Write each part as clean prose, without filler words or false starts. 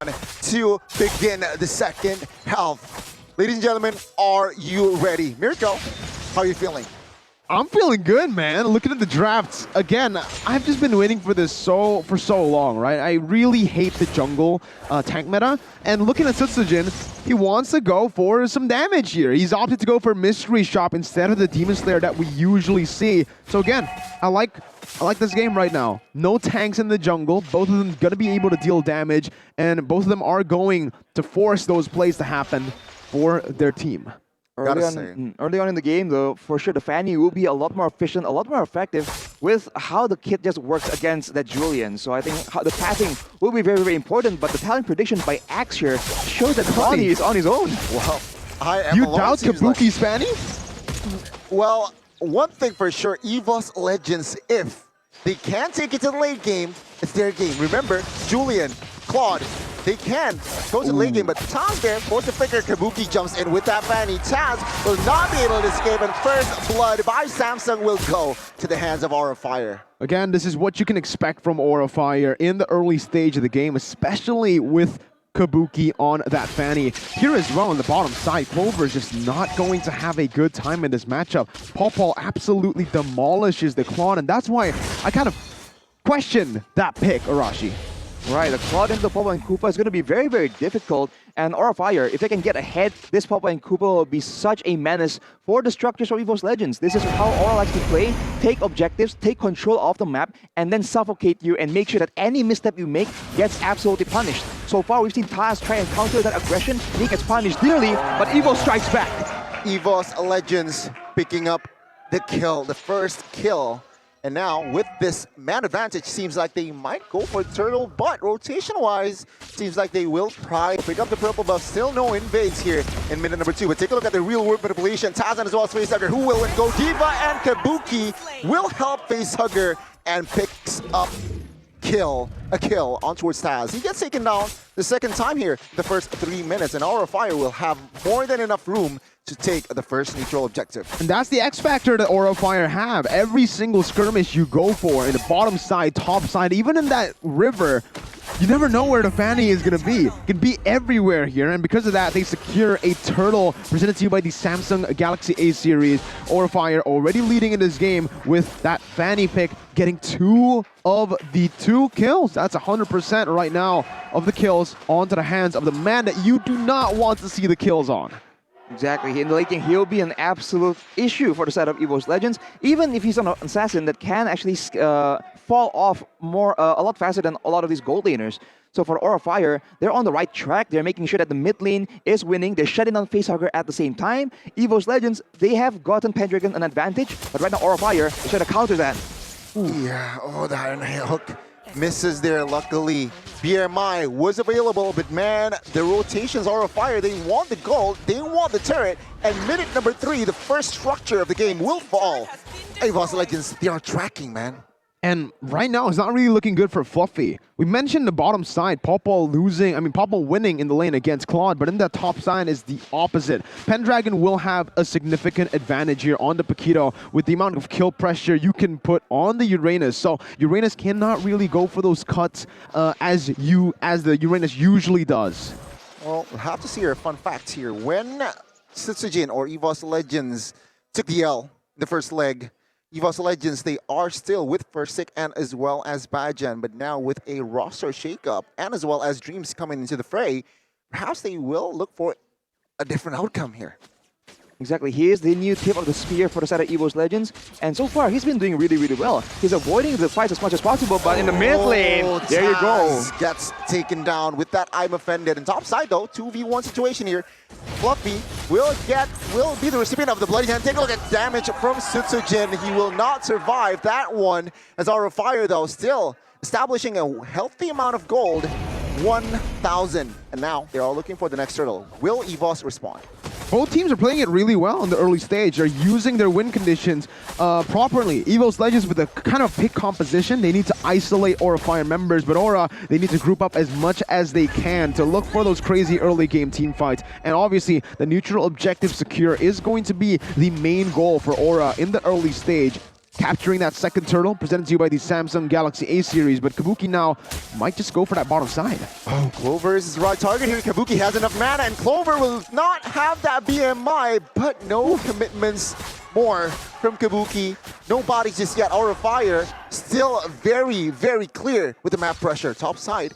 to begin the second half. Ladies and gentlemen, are you ready? Mirko, how are you feeling? I'm feeling good, man. Looking at the drafts, again, I've just been waiting for this for so long, right? I really hate the jungle tank meta. And looking at Sutsujin, he wants to go for some damage here. He's opted to go for Mystery Shop instead of the Demon Slayer that we usually see. So again, I like this game right now. No tanks in the jungle. Both of them gonna be able to deal damage, and both of them are going to force those plays to happen for their team. Early on in the game, though, for sure the Fanny will be a lot more efficient, a lot more effective with how the kit just works against that Julian. So I think the pathing will be very, very important, but the talent prediction by Axe here shows that Fanny is on his own. Well, I am You alone, doubt Kabuki's Fanny? Well, one thing for sure, EVOS Legends, if they can take it to the late game, it's their game. Remember, Julian, Claude, they can go to the late game, but Taz there, force the figure, Kabuki jumps in with that Fanny. Taz will not be able to escape, and first blood by Samsung will go to the hands of Aura Fire. Again, this is what you can expect from Aura Fire in the early stage of the game, especially with Kabuki on that Fanny. Here as well on the bottom side, Clover is just not going to have a good time in this matchup. Paul absolutely demolishes the Claude, and that's why I kind of question that pick, Arashi. Right, the Claude into Popo and Koopa is going to be very, very difficult. And Aura Fire, if they can get ahead, this Popo and Koopa will be such a menace for the structures of EVOS Legends. This is how Aura likes to play, take objectives, take control of the map, and then suffocate you and make sure that any misstep you make gets absolutely punished. So far, we've seen Taz try and counter that aggression. He gets punished dearly, but EVOS strikes back. EVOS Legends picking up the kill, the first kill. And now, with this man advantage, seems like they might go for Turtle, but rotation-wise, seems like they will try to pick up the purple buff. Still no invades here in minute number 2. But take a look at the real-world manipulation. Tazan as well as Facehugger. Who will win? Go Diva and Kabuki will help Facehugger and picks up a kill on towards Taz. He gets taken down the second time here, the first 3 minutes, and Aura Fire will have more than enough room to take the first neutral objective. And that's the X factor that Aura Fire have. Every single skirmish you go for, in the bottom side, top side, even in that river, you never know where the Fanny is going to be. It can be everywhere here, and because of that, they secure a turtle presented to you by the Samsung Galaxy A series. Aura Fire already leading in this game with that Fanny pick, getting 2 of the 2 kills. That's 100% right now of the kills onto the hands of the man that you do not want to see the kills on. Exactly. In the late game, he'll be an absolute issue for the side of EVOS Legends, even if he's an assassin that can actually fall off a lot faster than a lot of these gold laners. So for Aura Fire, they're on the right track. They're making sure that the mid lane is winning. They're shutting down Facehugger at the same time. EVOS Legends, they have gotten Pendragon an advantage, but right now Aura Fire is trying to counter that. Ooh. Yeah, oh, the Iron Hook misses there, luckily. BMI was available, but man, the rotations are on fire. They want the gold, they want the turret, and minute number 3, the first structure of the game will fall. EVOS Legends, they are tracking, man. And right now, it's not really looking good for Fluffy. We mentioned the bottom side, Popo winning in the lane against Claude, but in the top side is the opposite. Pendragon will have a significant advantage here on the Paquito with the amount of kill pressure you can put on the Uranus. So Uranus cannot really go for those cuts as the Uranus usually does. Well, we'll have to see your fun facts here. When Sutsujin or EVOS Legends took the L in the first leg, EVOS Legends, they are still with Fursic and as well as Bajan, but now with a roster shakeup and as well as Dreams coming into the fray, perhaps they will look for a different outcome here. Exactly, he is the new tip of the spear for the side of EVOS Legends, and so far he's been doing really, really well. He's avoiding the fights as much as possible, but in the mid lane, there you go. Gets taken down with that I'm offended. And top side though, 2v1 situation here. Fluffy will be the recipient of the Bloody Hand. Take a look at damage from Sutsujin. He will not survive that one, as Aura Fire though still establishing a healthy amount of gold, 1,000. And now they're all looking for the next turtle. Will EVOS respond? Both teams are playing it really well in the early stage. They're using their win conditions properly. EVOS Legends with a kind of pick composition, they need to isolate Aura Fire members, but Aura, they need to group up as much as they can to look for those crazy early game team fights. And obviously, the neutral objective secure is going to be the main goal for Aura in the early stage. capturing that second turtle presented to you by the Samsung Galaxy A series, but Kabuki now might just go for that bottom side. Oh, Clover is the right target here. Kabuki has enough mana, and Clover will not have that BMI, but no commitments more from Kabuki. No bodies just yet. Aura Fire still very, very clear with the map pressure. Top side,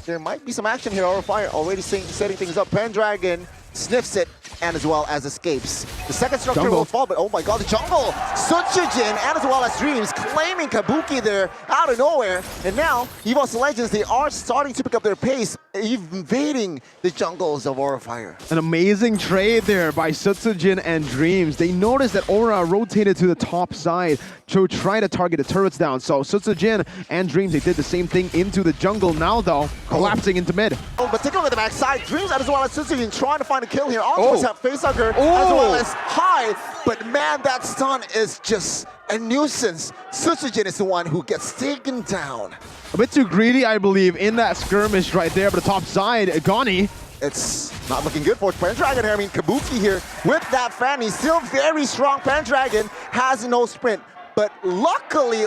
there might be some action here. Aura Fire already setting things up. Pendragon sniffs it, and as well as escapes. The second structure will fall, but oh my god, the jungle! Suchijin and as well as Dreams claiming Kabuki there out of nowhere. And now, EVOS Legends, they are starting to pick up their pace, invading the jungles of Aura Fire. An amazing trade there by Sutsujin and Dreams. They noticed that Aura rotated to the top side to try to target the turrets down. So Sutsujin and Dreams, they did the same thing into the jungle. Now though, collapsing into mid. Oh, but take a look at the backside. Dreams as well as Sutsujin trying to find a kill here. Octopus have facehugger as well as High. But man, that stun is just a nuisance. Sutsujin is the one who gets taken down. A bit too greedy, I believe, in that skirmish right there. But the top side, Gani. It's not looking good for Pendragon here. I mean, Kabuki here with that fan. He's still very strong. Pendragon has no sprint. But luckily,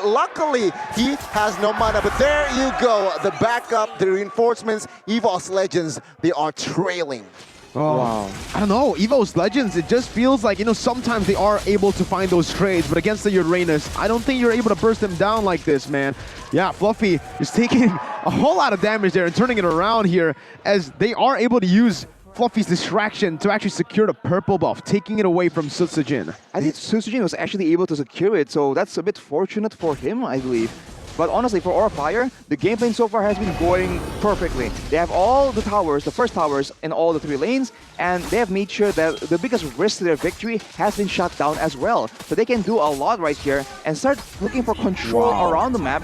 he has no mana. But there you go. The backup, the reinforcements, EVOS Legends, they are trailing. Oh, wow. I don't know, EVOS Legends, it just feels like, sometimes they are able to find those trades, but against the Uranus, I don't think you're able to burst them down like this, man. Yeah, Fluffy is taking a whole lot of damage there and turning it around here as they are able to use Fluffy's distraction to actually secure the purple buff, taking it away from Sutsujin. I think Sutsujin was actually able to secure it, so that's a bit fortunate for him, I believe. But honestly, for Aura Fire, the game plan so far has been going perfectly. They have all the towers, the first towers in all the 3 lanes, and they have made sure that the biggest risk to their victory has been shut down as well. So they can do a lot right here and start looking for control around the map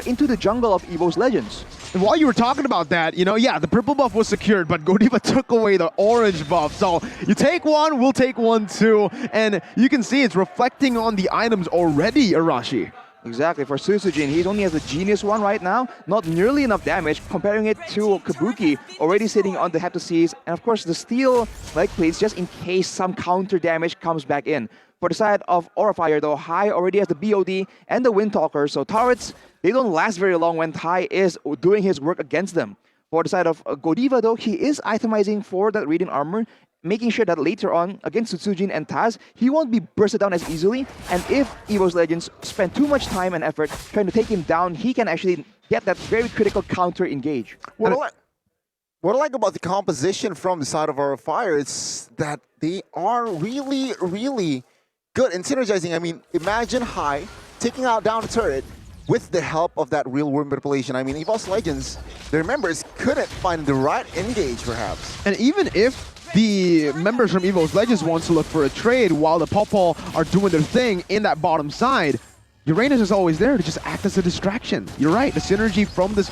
into the jungle of EVOS Legends. And while you were talking about that, yeah, the purple buff was secured, but Godiva took away the orange buff. So you take one, we'll take one too. And you can see it's reflecting on the items already, Arashi. Exactly, for Sutsujin, he only has the Genius one right now, not nearly enough damage, comparing it to Kabuki, already sitting on the Heptaseas, and of course the Steel leg plates just in case some counter damage comes back in. For the side of Aura Fire though, High already has the BOD and the Windtalker, so turrets, they don't last very long when High is doing his work against them. For the side of Godiva though, he is itemizing for that Radiant Armor, making sure that later on, against Sutsujin and Taz, he won't be bursted down as easily, and if EVOS Legends spend too much time and effort trying to take him down, he can actually get that very critical counter engage. What I like about the composition from the side of Aura Fire is that they are really, really good in synergizing. I mean, imagine High taking out down a turret with the help of that real world manipulation. I mean, EVOS Legends, their members couldn't find the right engage, perhaps. And even if the members from EVOS Legends wants to look for a trade while the Popol are doing their thing in that bottom side, Uranus is always there to just act as a distraction. You're right, the synergy from this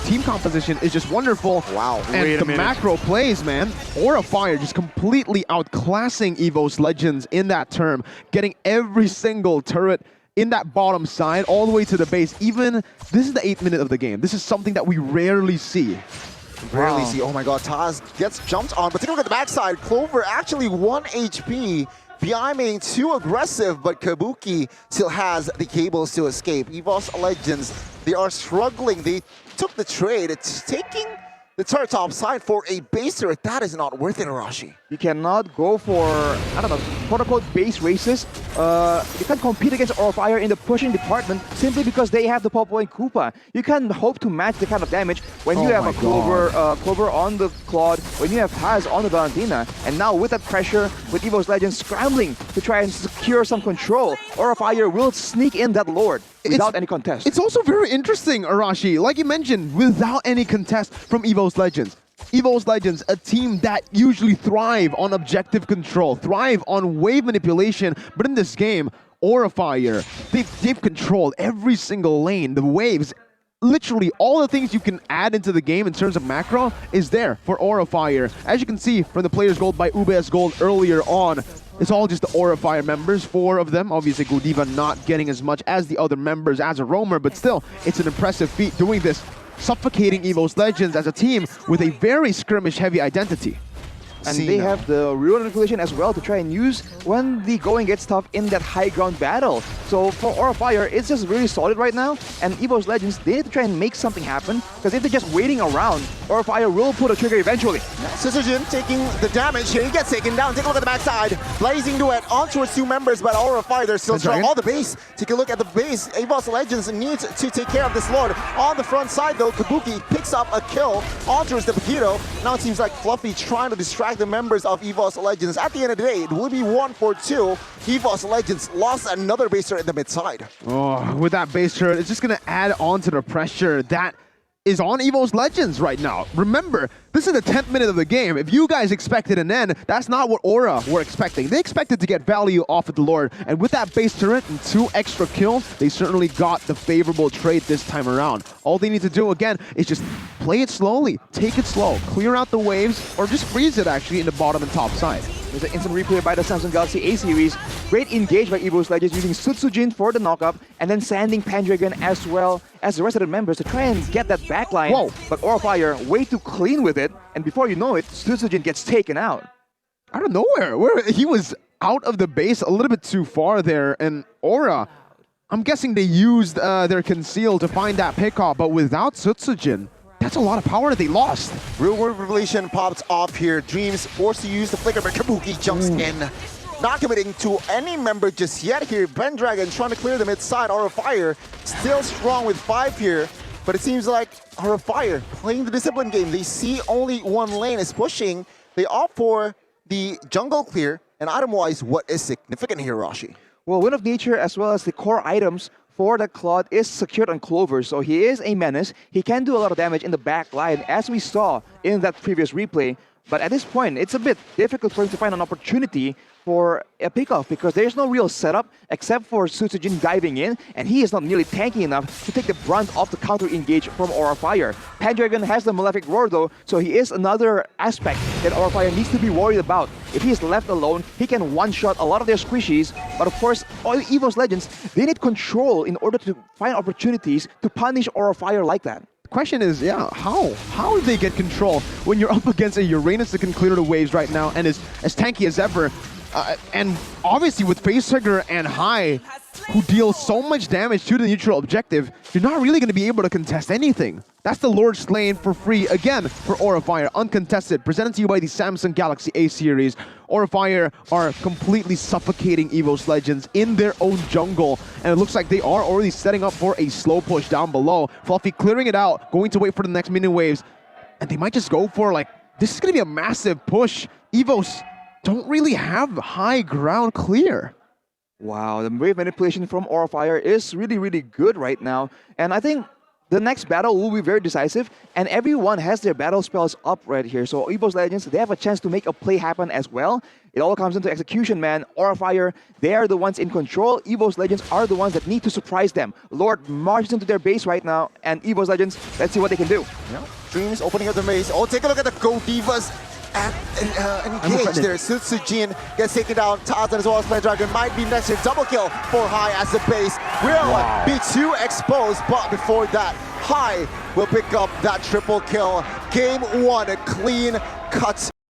team composition is just wonderful. Wow. And the macro plays, man. Aura Fire just completely outclassing EVOS Legends in that term, getting every single turret in that bottom side all the way to the base. Even, this is the 8th minute of the game. This is something that we rarely see. Rarely see. Oh my god, Taz gets jumped on, but take a look at the backside. Clover actually 1 HP. BI being too aggressive, but Kabuki still has the cables to escape. EVOS Legends, they are struggling. They took the trade. It's taking the turret top side for a base turret. That is not worth it, Arashi. You cannot go for, I don't know, quote-unquote base races. You can't compete against Aura Fire in the pushing department simply because they have the Popo and Koopa. You can hope to match the kind of damage when you have a Clover on the Claude, when you have Taz on the Valentina, and now with that pressure, with EVOS Legends scrambling to try and secure some control, Aura Fire will sneak in that Lord without any contest. It's also very interesting, Arashi, like you mentioned, without any contest from EVOS Legends. EVOS Legends, a team that usually thrive on objective control, thrive on wave manipulation, but in this game, Aura Fire, they've controlled every single lane, the waves, literally all the things you can add into the game in terms of macro is there for Aura Fire. As you can see from the players gold by UBS Gold earlier on, it's all just the Aura Fire members, 4 of them. Obviously, Godiva not getting as much as the other members as a roamer, but still, it's an impressive feat doing this, suffocating EVOS Legends as a team with a very skirmish-heavy identity. And See they now. have the real manipulation as well to try and use when the going gets tough in that high ground battle. So for Aura Fire, it's just really solid right now. And EVOS Legends, they need to try and make something happen. Because if they're just waiting around, Aura Fire will pull a trigger eventually. Sutsujin taking the damage here. He gets taken down. Take a look at the backside. Blazing duet on towards 2 members, but Aura Fire, they're still strong. All the base. Take a look at the base. EVOS Legends needs to take care of this Lord. On the front side, though, Kabuki picks up a kill on towards the Paquito. Now it seems like Fluffy trying to distract the members of EVOS Legends. At the end of the day, it will be 1-4-2. EVOS Legends lost another base turret in the mid side. Oh, with that base turret, it's just going to add on to the pressure that is on EVOS Legends right now. Remember, this is the 10th minute of the game. If you guys expected an end, that's not what Aura were expecting. They expected to get value off of the Lord, and with that base turret and 2 extra kills, they certainly got the favorable trade this time around. All they need to do, again, is just play it slowly, take it slow, clear out the waves, or just freeze it actually in the bottom and top side. There's an instant replay by the Samsung Galaxy A series. Great engage by EVOS Legends using Sutsujin for the knockup, and then sanding Pendragon as well as the rest of the members to try and get that backline. Whoa. But Aura Fire way too clean with it, and before you know it, Sutsujin gets taken out. Out of nowhere, where he was out of the base a little bit too far there, and Aura, I'm guessing they used their conceal to find that pickoff, but without Sutsujin, that's a lot of power that they lost. Real world revelation pops off here. Dreams forced to use the flicker, but Kabuki jumps in. Not committing to any member just yet here. Pendragon trying to clear the mid side. Aura Fire still strong with 5 here. But it seems like Aura Fire playing the discipline game. They see only one lane is pushing. They opt for the jungle clear. And item-wise, what is significant here, Rashi? Well, Wind of Nature as well as the core items for the Claude is secured on Clover, so he is a menace. He can do a lot of damage in the back line, as we saw in that previous replay. But at this point, it's a bit difficult for him to find an opportunity for a pickoff because there's no real setup except for Sutsujin diving in, and he is not nearly tanky enough to take the brunt of the counter engage from Aura Fire. Pendragon has the Malefic Roar though, so he is another aspect that Aura Fire needs to be worried about. If he is left alone, he can one-shot a lot of their squishies, but of course, all EVOS Legends, they need control in order to find opportunities to punish Aura Fire like that. Question is, yeah, how do they get control when you're up against a Uranus that can clear the waves right now and is as tanky as ever? And obviously with Facehugger and High, who deal so much damage to the neutral objective, you're not really going to be able to contest anything. That's the Lord Slain for free, again, for Aura Fire, uncontested, presented to you by the Samsung Galaxy A series. Aura Fire are completely suffocating EVOS Legends in their own jungle, and it looks like they are already setting up for a slow push down below. Fluffy clearing it out, going to wait for the next minion waves, and they might just go for, like, this is going to be a massive push. EVOS don't really have high ground clear. Wow, the wave manipulation from Aura Fire is really, really good right now. And I think the next battle will be very decisive, and everyone has their battle spells up right here. So EVOS Legends, they have a chance to make a play happen as well. It all comes into execution, man. Aura Fire, they are the ones in control. EVOS Legends are the ones that need to surprise them. Lord marches into their base right now, and EVOS Legends, let's see what they can do. Yeah. Dreams opening up the base. Oh, take a look at the Go Divas. And engage there. Sutsujin gets taken down. Tarzan as well as Pendragon might be next here. Double kill for High as the base will be too exposed, but before that, High will pick up that triple kill. Game 1, a clean cut